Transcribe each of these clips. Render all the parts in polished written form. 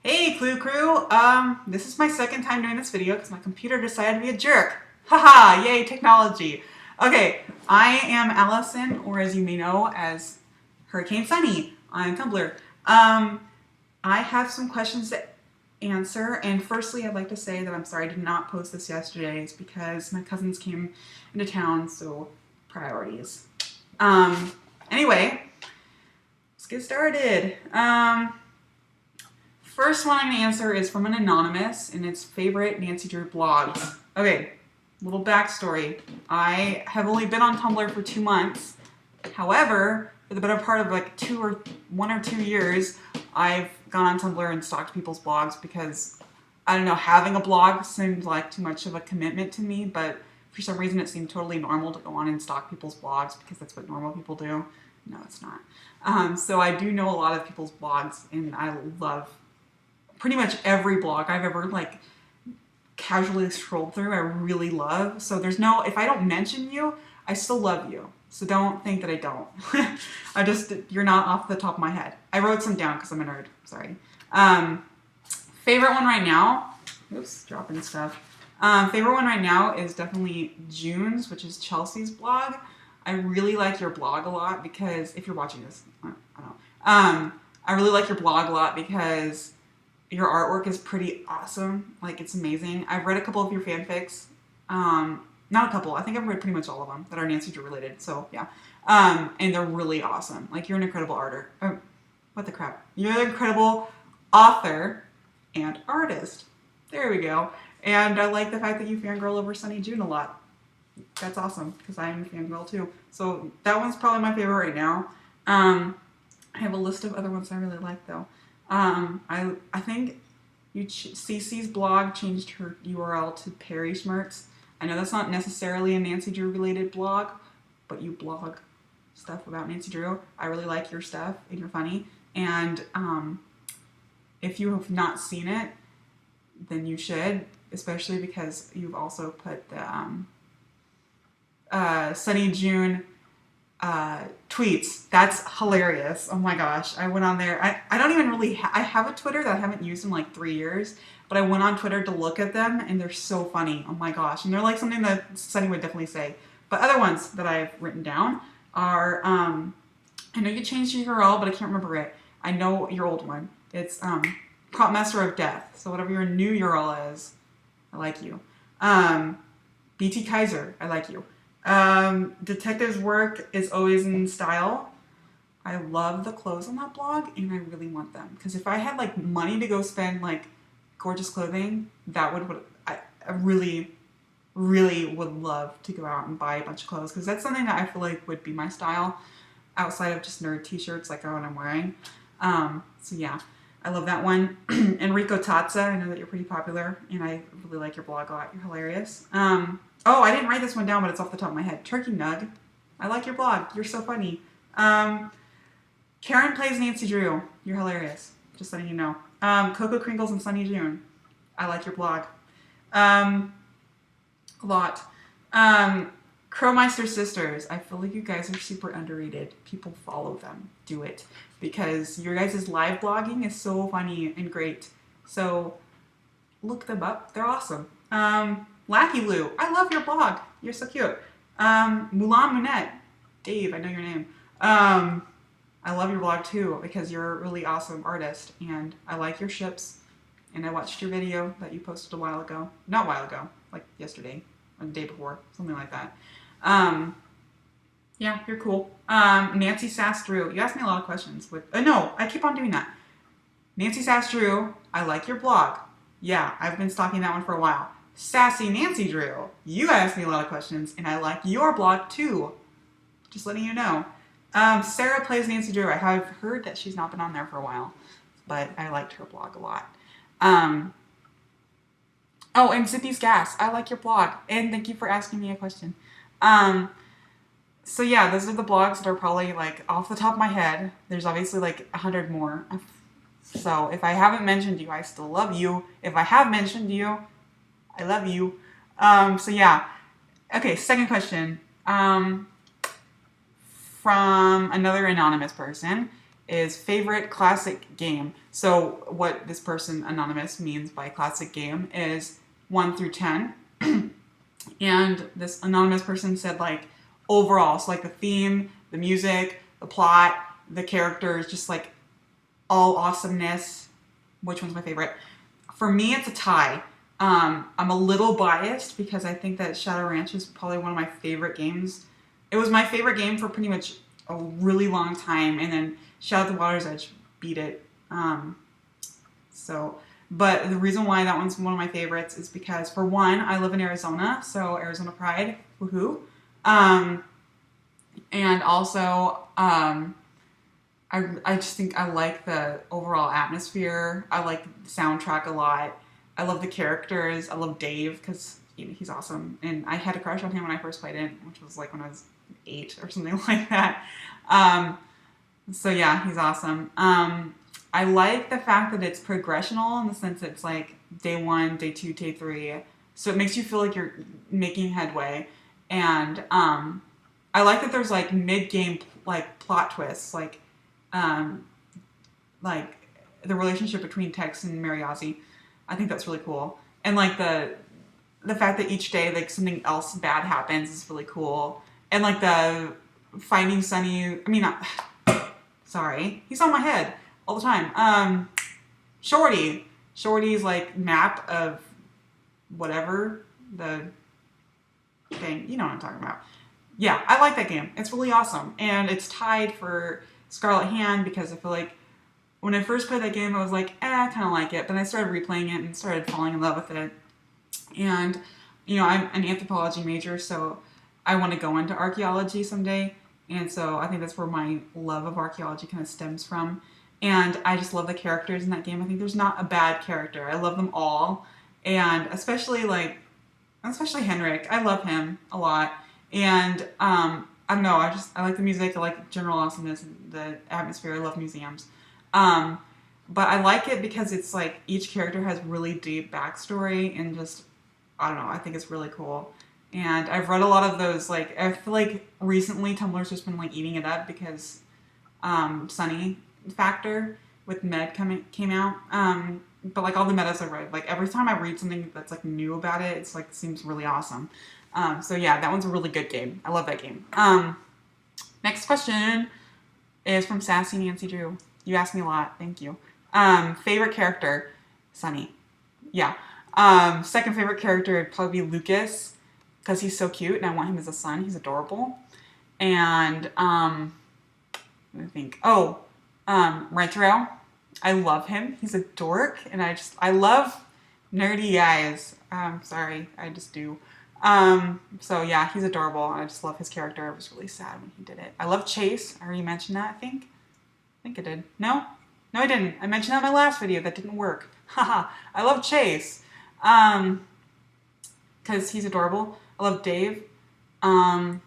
Hey Clue Crew, this is my second time doing this video because my computer decided to be a jerk. Haha, yay technology. Okay, I am Allison, or as you may know as Hurricane Sunny on Tumblr. I have some questions to answer, and firstly I'd like to say that I'm sorry I did not post this yesterday. It's because my cousins came into town, so priorities. Anyway, let's get started. First one I'm going to answer is from an anonymous, and it's favorite Nancy Drew blogs. Okay, little backstory. I have only been on Tumblr for 2 months. However, for the better part of like 1 or 2 years, I've gone on Tumblr and stalked people's blogs because, I don't know, having a blog seemed like too much of a commitment to me, but for some reason it seemed totally normal to go on and stalk people's blogs because that's what normal people do. No, it's not. So I do know a lot of people's blogs, and I love pretty much every blog I've ever like casually scrolled through. I really love. So there's no, if I don't mention you, I still love you. So don't think that I don't. You're not off the top of my head. I wrote some down because I'm a nerd. Sorry. Favorite one right now. Oops, dropping stuff. Favorite one right now is definitely June's, which is Chelsea's blog. I really like your blog a lot because, if you're watching this, I don't know. I really like your blog a lot because your artwork is pretty awesome. Like, it's amazing. I've read a couple of your fanfics. Not a couple. I think I've read pretty much all of them that are Nancy Drew related. So, yeah. And they're really awesome. Like, you're an incredible what the crap? You're an incredible author and artist. There we go. And I like the fact that you fangirl over Sunny June a lot. That's awesome, because I am a fangirl too. So, that one's probably my favorite right now. I have a list of other ones I really like, though. I think Cece's blog changed her URL to Perry Schmertz. I know that's not necessarily a Nancy Drew related blog, but you blog stuff about Nancy Drew. I really like your stuff, and you're funny. And if you have not seen it, then you should, especially because you've also put the Sunny June tweets. That's hilarious. Oh my gosh. I went on there. I don't even really I have a Twitter that I haven't used in like 3 years, but I went on Twitter to look at them, and they're so funny. Oh my gosh. And they're like something that Sunny would definitely say. But other ones that I've written down are, I know you changed your URL, but I can't remember it. I know your old one. It's Prop Master of Death. So whatever your new URL is, I like you. BT Kaiser, I like you. Detective's work is always in style. I love the clothes on that blog, and I really want them, because if I had like money to go spend like gorgeous clothing, that would I really would love to go out and buy a bunch of clothes, because that's something that I feel like would be my style outside of just nerd t-shirts like the one I'm wearing. So yeah, I love that one. Enrico Tazza, I know that you're pretty popular, and I really like your blog a lot. You're hilarious. Oh, I didn't write this one down, but it's off the top of my head. Turkey Nug. I like your blog. You're so funny. Karen Plays Nancy Drew. You're hilarious. Just letting you know. Coco Crinkles and Sunny June. I like your blog. A lot. Crowmeister Sisters. I feel like you guys are super underrated. People follow them. Do it. Because your guys' live blogging is so funny and great. So, look them up. They're awesome. Lackey Lou, I love your blog. You're so cute. Mulan Munette, Dave, I know your name. I love your blog too, because you're a really awesome artist, and I like your ships, and I watched your video that you posted a while ago. Not a while ago, like yesterday, or the day before, something like that. Yeah, you're cool. Nancy Sass Drew, you asked me a lot of questions. No, I keep on doing that. Nancy Sass Drew, I like your blog. Yeah, I've been stalking that one for a while. Sassy Nancy Drew, you asked me a lot of questions, and I like your blog too. Just letting you know. Sarah Plays Nancy Drew, I have heard that she's not been on there for a while, but I liked her blog a lot. Oh, and Zippy's Gas, I like your blog, and thank you for asking me a question. So yeah, those are the blogs that are probably like off the top of my head. There's obviously like 100 more. So if I haven't mentioned you, I still love you. If I have mentioned you, I love you. So yeah. Okay, second question. From another anonymous person. is favorite classic game. So what this person, Anonymous, means by classic game is 1 through 10. And this anonymous person said like overall, so like the theme, the music, the plot, the characters, just like all awesomeness. Which one's my favorite? For me, it's a tie. I'm a little biased because I think that Shadow Ranch is probably one of my favorite games. It was my favorite game for pretty much a really long time, and then Shadow at the Water's Edge beat it. But the reason why that one's one of my favorites is because, for one, I live in Arizona, so Arizona Pride, woohoo. And also, I just think I like the overall atmosphere. I like the soundtrack a lot. I love the characters. I love Dave because he's awesome. And I had a crush on him when I first played it, which was like when I was 8 or something like that. So yeah, he's awesome. I like the fact that it's progressional in the sense that it's like day 1, day 2, day 3. So it makes you feel like you're making headway. And I like that there's like mid-game like plot twists, like the relationship between Tex and Mariazi. I think that's really cool. And like the fact that each day like something else bad happens is really cool. And like the finding Sunny, sorry, he's on my head all the time. Shorty's like map of whatever the thing, you know what I'm talking about. Yeah, I like that game. It's really awesome. And it's tied for Scarlet Hand because I feel like when I first played that game, I was like, I kind of like it. But I started replaying it and started falling in love with it. And, I'm an anthropology major, so I want to go into archaeology someday. And so I think that's where my love of archaeology kind of stems from. And I just love the characters in that game. I think there's not a bad character. I love them all. And especially Henrik. I love him a lot. And I don't know, I like the music, I like general awesomeness, the atmosphere, I love museums. But I like it because it's like each character has really deep backstory and just, I don't know, I think it's really cool. And I've read a lot of those, like, I feel like recently Tumblr's just been like eating it up because Sunny Factor with Med came out. But like all the metas I read, like every time I read something that's like new about it, it's like seems really awesome. So yeah, that one's a really good game. I love that game. Next question is from Sassy Nancy Drew. You asked me a lot. Thank you. Favorite character, Sunny. Yeah. Second favorite character would probably be Lucas because he's so cute and I want him as a son. He's adorable. And let me think. Rentaro. I love him. He's a dork, and I love nerdy guys. Sorry, I just do. So yeah, he's adorable. I just love his character. I was really sad when he did it. I love Chase. I already mentioned that, I think I did. No, I didn't. I mentioned that in my last video. That didn't work. Haha. I love Chase. Because he's adorable. I love Dave. And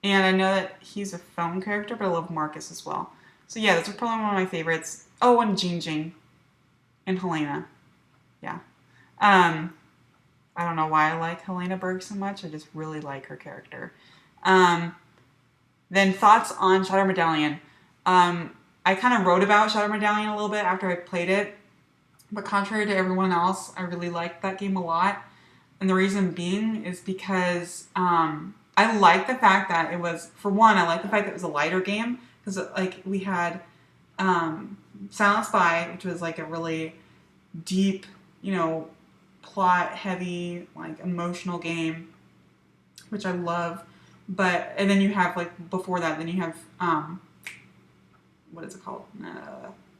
I know that he's a phone character, but I love Marcus as well. So yeah, those are probably one of my favorites. Oh, and Jing and Helena. Yeah. I don't know why I like Helena Berg so much. I just really like her character. Then thoughts on Shadow Medallion. I kind of wrote about Shadow Medallion a little bit after I played it. But contrary to everyone else, I really liked that game a lot. And the reason being is because I like the fact that it was, for one, I like the fact that it was a lighter game. Because like we had Silent Spy, which was like a really deep, plot heavy, like emotional game, which I love. And then you have like before that, then you have what is it called?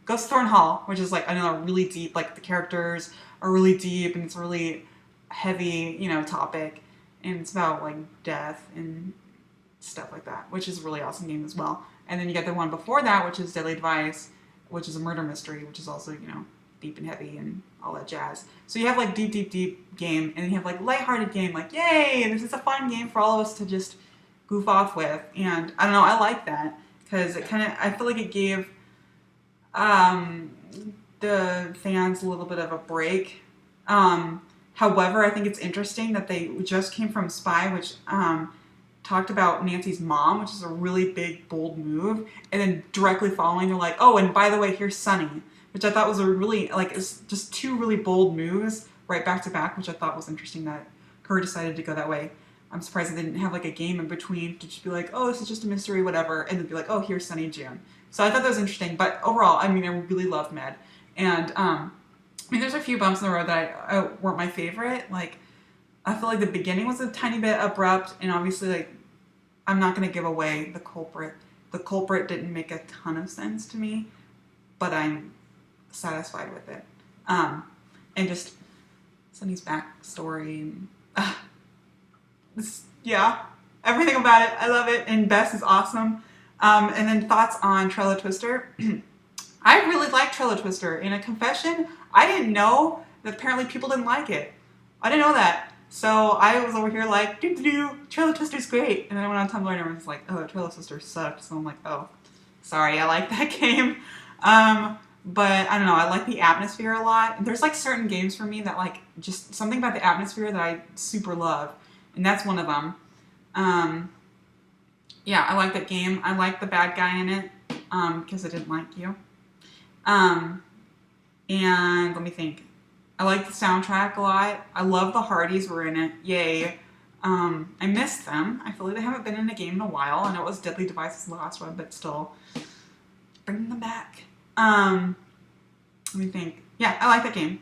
Ghost Thorn Hall, which is like another really deep, like the characters are really deep and it's a really heavy, topic, and it's about like death and stuff like that, which is a really awesome game as well. And then you get the one before that, which is Deadly Device, which is a murder mystery, which is also, deep and heavy and all that jazz. So you have like deep game, and then you have like lighthearted game, like yay, this is a fun game for all of us to just goof off with. And I don't know, I like that because it I feel like it gave the fans a little bit of a break. However, I think it's interesting that they just came from Spy, which talked about Nancy's mom, which is a really big, bold move. And then directly following, they're like, oh, and by the way, here's Sunny, which I thought was a really, like, it's just two really bold moves right back to back, which I thought was interesting that her decided to go that way. I'm surprised they didn't have like a game in between to just be like, oh, this is just a mystery, whatever, and then be like, oh, here's Sunny and June. So I thought that was interesting. But overall, I mean, I really loved Med. And I mean, there's a few bumps in the road that I weren't my favorite. Like, I feel like the beginning was a tiny bit abrupt, and obviously, like, I'm not going to give away the culprit. The culprit didn't make a ton of sense to me, but I'm satisfied with it. And just Sunny's backstory. Yeah, everything about it. I love it. And Bess is awesome. And then thoughts on Trello Twister. I really like Trello Twister. In a confession, I didn't know that apparently people didn't like it. I didn't know that. So I was over here like, Trello Twister's great. And then I went on Tumblr and everyone's like, oh, Trello Twister sucked. So I'm like, oh, sorry, I like that game. But I don't know, I like the atmosphere a lot. There's like certain games for me that like just something about the atmosphere that I super love. And that's one of them. Yeah, I like that game. I like the bad guy in it because I didn't like you. And let me think. I like the soundtrack a lot. I love the Hardys were in it. Yay. I missed them. I feel like they haven't been in a game in a while. I know it was Deadly Devices the last one, but still. Bring them back. Let me think. Yeah, I like that game.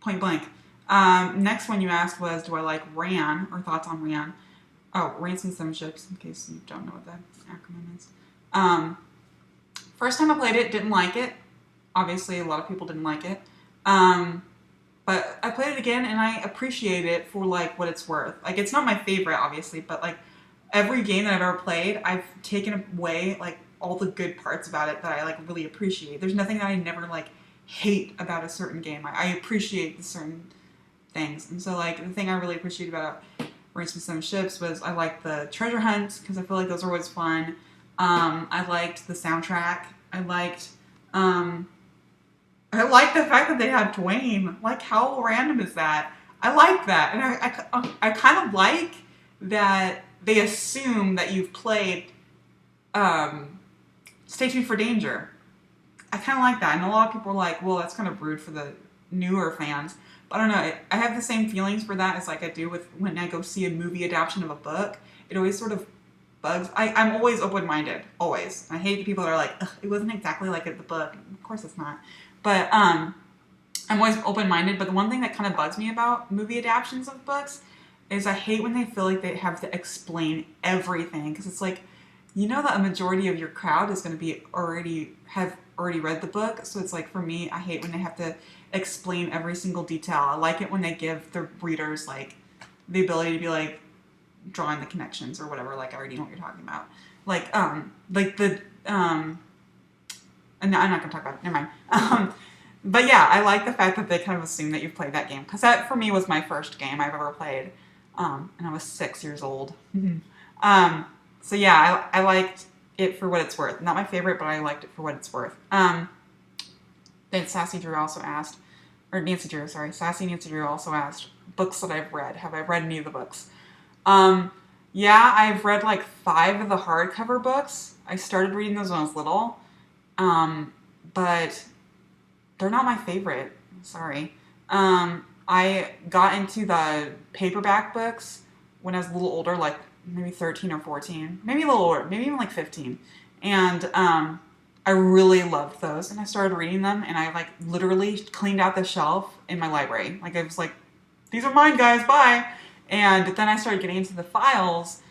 Point blank. Next one you asked was, do I like RAN, or thoughts on RAN? Oh, Ransom Sim Ships, in case you don't know what that acronym is. First time I played it, didn't like it. Obviously, a lot of people didn't like it. But I played it again, and I appreciate it for, like, what it's worth. Like, it's not my favorite, obviously, but, like, every game that I've ever played, I've taken away, like, all the good parts about it that I, like, really appreciate. There's nothing that I never, like, hate about a certain game. I appreciate the certain things. And so, like, the thing I really appreciate about Ransom Sim Ships was I liked the treasure hunts, because I feel like those are always fun. I liked the soundtrack. I liked the fact that they had Dwayne. Like, how random is that? I like that. And I kind of like that they assume that you've played Stay Tuned for Danger. I kind of like that. And a lot of people are like, well, that's kind of rude for the newer fans. But I don't know. I have the same feelings for that as like I do with when I go see a movie adaptation of a book. It always sort of bugs. I'm always open-minded. Always. I hate the people that are like, ugh, it wasn't exactly like the book. Of course it's not. But I'm always open-minded. But the one thing that kind of bugs me about movie adaptations of books is I hate when they feel like they have to explain everything. Because it's like, you know that a majority of your crowd is going to be already read the book. So it's like, for me, I hate when they have to explain every single detail. I like it when they give the readers like the ability to be like drawing the connections or whatever. Like, I already know what you're talking about. Like the and I'm not gonna talk about it. Never mind. But yeah, I like the fact that they kind of assume that you've played that game, because that for me was my first game I've ever played, and I was 6 years old. So yeah, I liked it for what it's worth. Not my favorite, but I liked it for what it's worth. Then Sassy Drew also asked, or Nancy Drew, sorry, Sassy Nancy Drew also asked, books that I've read. Have I read any of the books? Yeah, I've read like 5 of the hardcover books. I started reading those when I was little, but they're not my favorite. Sorry. I got into the paperback books when I was a little older, like maybe 13 or 14, maybe a little older, maybe even like 15. And I really loved those, and I started reading them, and I like literally cleaned out the shelf in my library. Like, I was like, these are mine, guys, bye. And then I started getting into the files,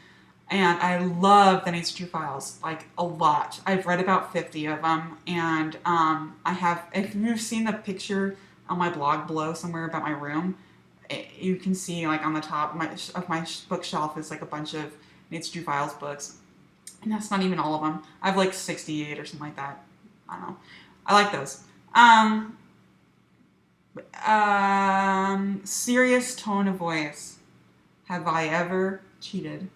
and I love the Nancy Drew files, like a lot. I've read about 50 of them, and I have, if you've seen the picture on my blog below somewhere about my room, you can see like on the top of my bookshelf is like a bunch of Nancy Drew files books. And that's not even all of them. I have like 68 or something like that. I don't know. I like those. Serious tone of voice. Have I ever cheated?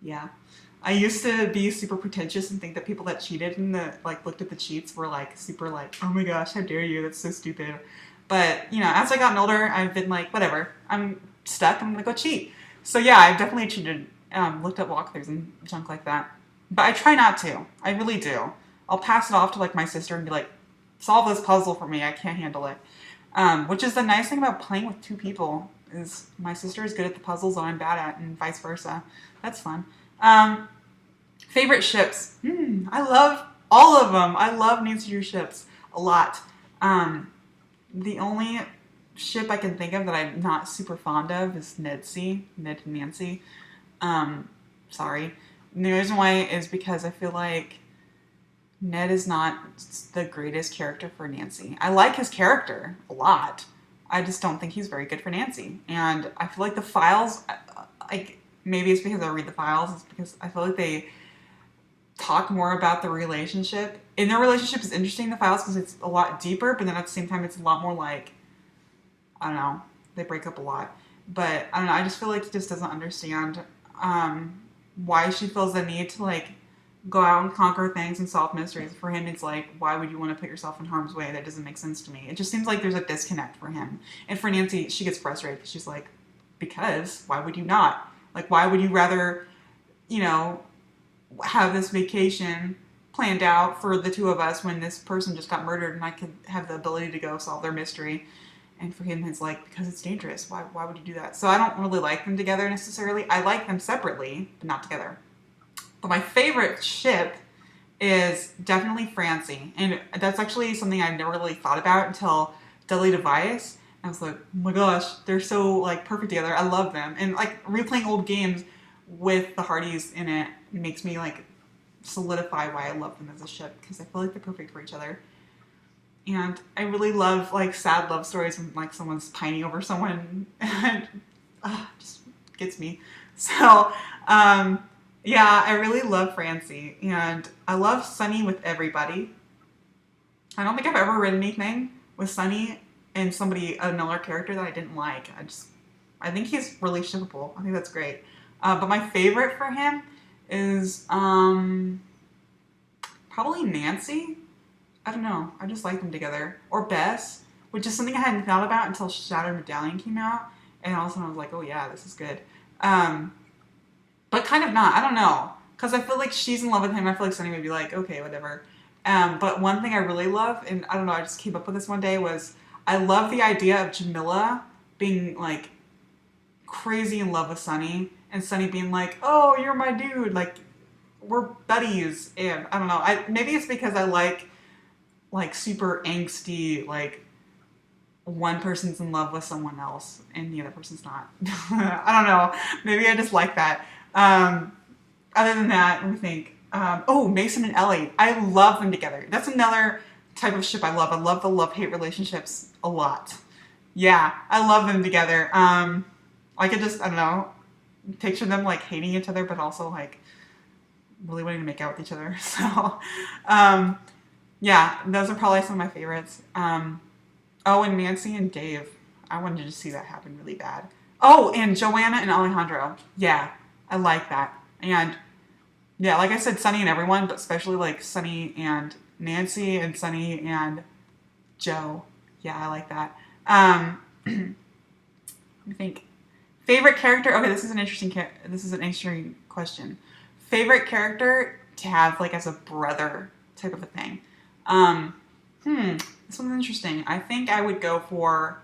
Yeah. I used to be super pretentious and think that people that cheated and looked at the cheats were like super like, oh my gosh, how dare you? That's so stupid. But, you know, as I gotten older, I've been like, whatever. I'm stuck. I'm gonna go cheat. So yeah, I've definitely cheated looked at walkthroughs and junk like that. But I try not to. I really do. I'll pass it off to like my sister and be like, solve this puzzle for me. I can't handle it. Which is the nice thing about playing with two people is my sister is good at the puzzles that I'm bad at and vice versa. That's fun. Favorite ships. I love all of them. I love Nancy Drew ships a lot. The only ship I can think of that I'm not super fond of is Ned and Nancy. Sorry. And the reason why is because I feel like Ned is not the greatest character for Nancy. I like his character a lot. I just don't think he's very good for Nancy. And I feel like the files, like maybe it's because I read the files, it's because I feel like they talk more about the relationship. And their relationship is interesting in the files because it's a lot deeper, but then at the same time it's a lot more like, I don't know, they break up a lot. But I don't know, I just feel like he just doesn't understand why she feels the need to like go out and conquer things and solve mysteries. For him, it's like, why would you want to put yourself in harm's way? That doesn't make sense to me. It just seems like there's a disconnect for him. And for Nancy, she gets frustrated because she's like, because why would you not? Like, why would you rather, you know, have this vacation planned out for the two of us when this person just got murdered and I could have the ability to go solve their mystery? And for him, it's like, because it's dangerous. Why would you do that? So I don't really like them together necessarily. I like them separately, but not together. But my favorite ship is definitely Francie. And that's actually something I never really thought about until Deadly Device. I was like, oh my gosh, they're so like perfect together. I love them. And like replaying old games with the Hardys in it makes me like solidify why I love them as a ship, because I feel like they're perfect for each other. And I really love like sad love stories when like someone's pining over someone and just gets me. So yeah, I really love Francie, and I love Sunny with everybody. I don't think I've ever read anything with Sunny and another character that I didn't like. I think he's really shippable. I think that's great. But my favorite for him is probably Nancy. I don't know. I just like them together. Or Bess, which is something I hadn't thought about until Shattered Medallion came out, and all of a sudden I was like, oh yeah, this is good. But kind of not. I don't know. Because I feel like she's in love with him. I feel like Sunny would be like, okay, whatever. But one thing I really love, and I don't know, I just came up with this one day, was I love the idea of Jamila being like crazy in love with Sunny, and Sunny being like, oh, you're my dude. Like, we're buddies. And I don't know. Maybe it's because I like super angsty, like one person's in love with someone else and the other person's not. I don't know. Maybe I just like that. Other than that, let me think. Mason and Ellie. I love them together. That's another type of ship I love. I love the love-hate relationships a lot. Yeah, I love them together. I could just, I don't know, picture them like hating each other, but also like really wanting to make out with each other. So, yeah, those are probably some of my favorites. And Nancy and Dave. I wanted to see that happen really bad. Oh, and Joanna and Alejandro. Yeah, I like that. And yeah, like I said, Sunny and everyone, but especially like Sunny and Nancy and Sunny and Joe. Yeah, I like that. Let me think. Favorite character? Okay, this is an interesting question. Favorite character to have like as a brother type of a thing. This one's interesting. I think I would go for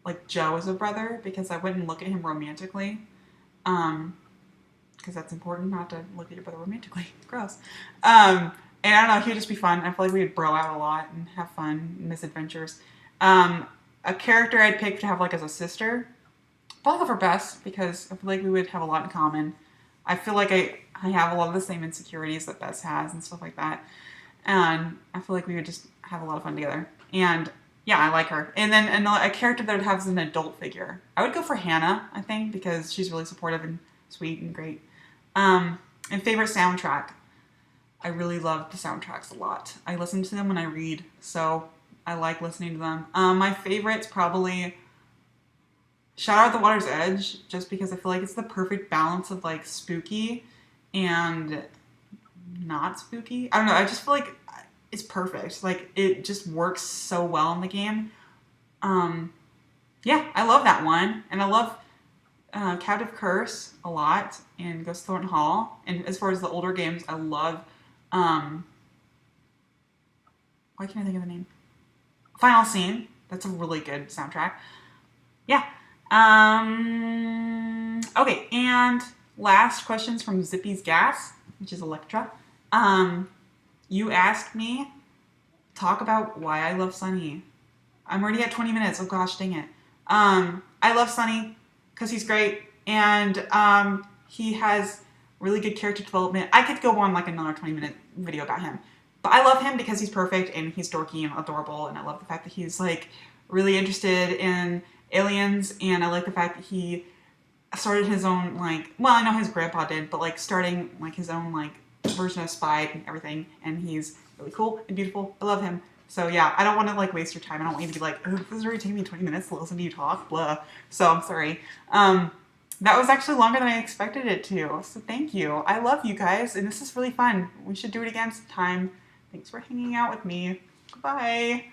like Joe as a brother, because I wouldn't look at him romantically. Because that's important, not to look at your brother romantically. Gross. And I don't know, he would just be fun. I feel like we would bro out a lot and have fun, misadventures. A character I'd pick to have like as a sister, probably go for Bess, because I feel like we would have a lot in common. I feel like I have a lot of the same insecurities that Bess has and stuff like that. And I feel like we would just have a lot of fun together. And yeah, I like her. And then a character that would have as an adult figure, I would go for Hannah, I think, because she's really supportive and sweet and great. And favorite soundtrack. I really love the soundtracks a lot. I listen to them when I read, so I like listening to them. My favorite's probably Shadow at the Water's Edge, just because I feel like it's the perfect balance of like spooky and not spooky. I don't know, I just feel like it's perfect. Like, it just works so well in the game. Yeah, I love that one. And I love Captive Curse a lot and Ghost Thornton Hall. And as far as the older games, I love, why can't I think of the name? Final Scene. That's a really good soundtrack. Yeah. Okay, and last questions from Zippy's Gas, which is Electra. You asked me, talk about why I love Sunny. I'm already at 20 minutes. Oh gosh, dang it. I love Sunny because he's great, and he has really good character development. I could go on like another 20-minute video about him, but I love him because he's perfect and he's dorky and adorable, and I love the fact that he's like really interested in aliens, and I like the fact that he started his own, like, well, I know his grandpa did, but like starting like his own like version of Spy and everything, and he's really cool and beautiful. I love him. So yeah, I don't want to like waste your time. I don't want you to be like, oh, this is already taking me 20 minutes to listen to you talk, blah. So I'm sorry. That was actually longer than I expected it to. So thank you. I love you guys, and this is really fun. We should do it again sometime. Thanks for hanging out with me. Goodbye.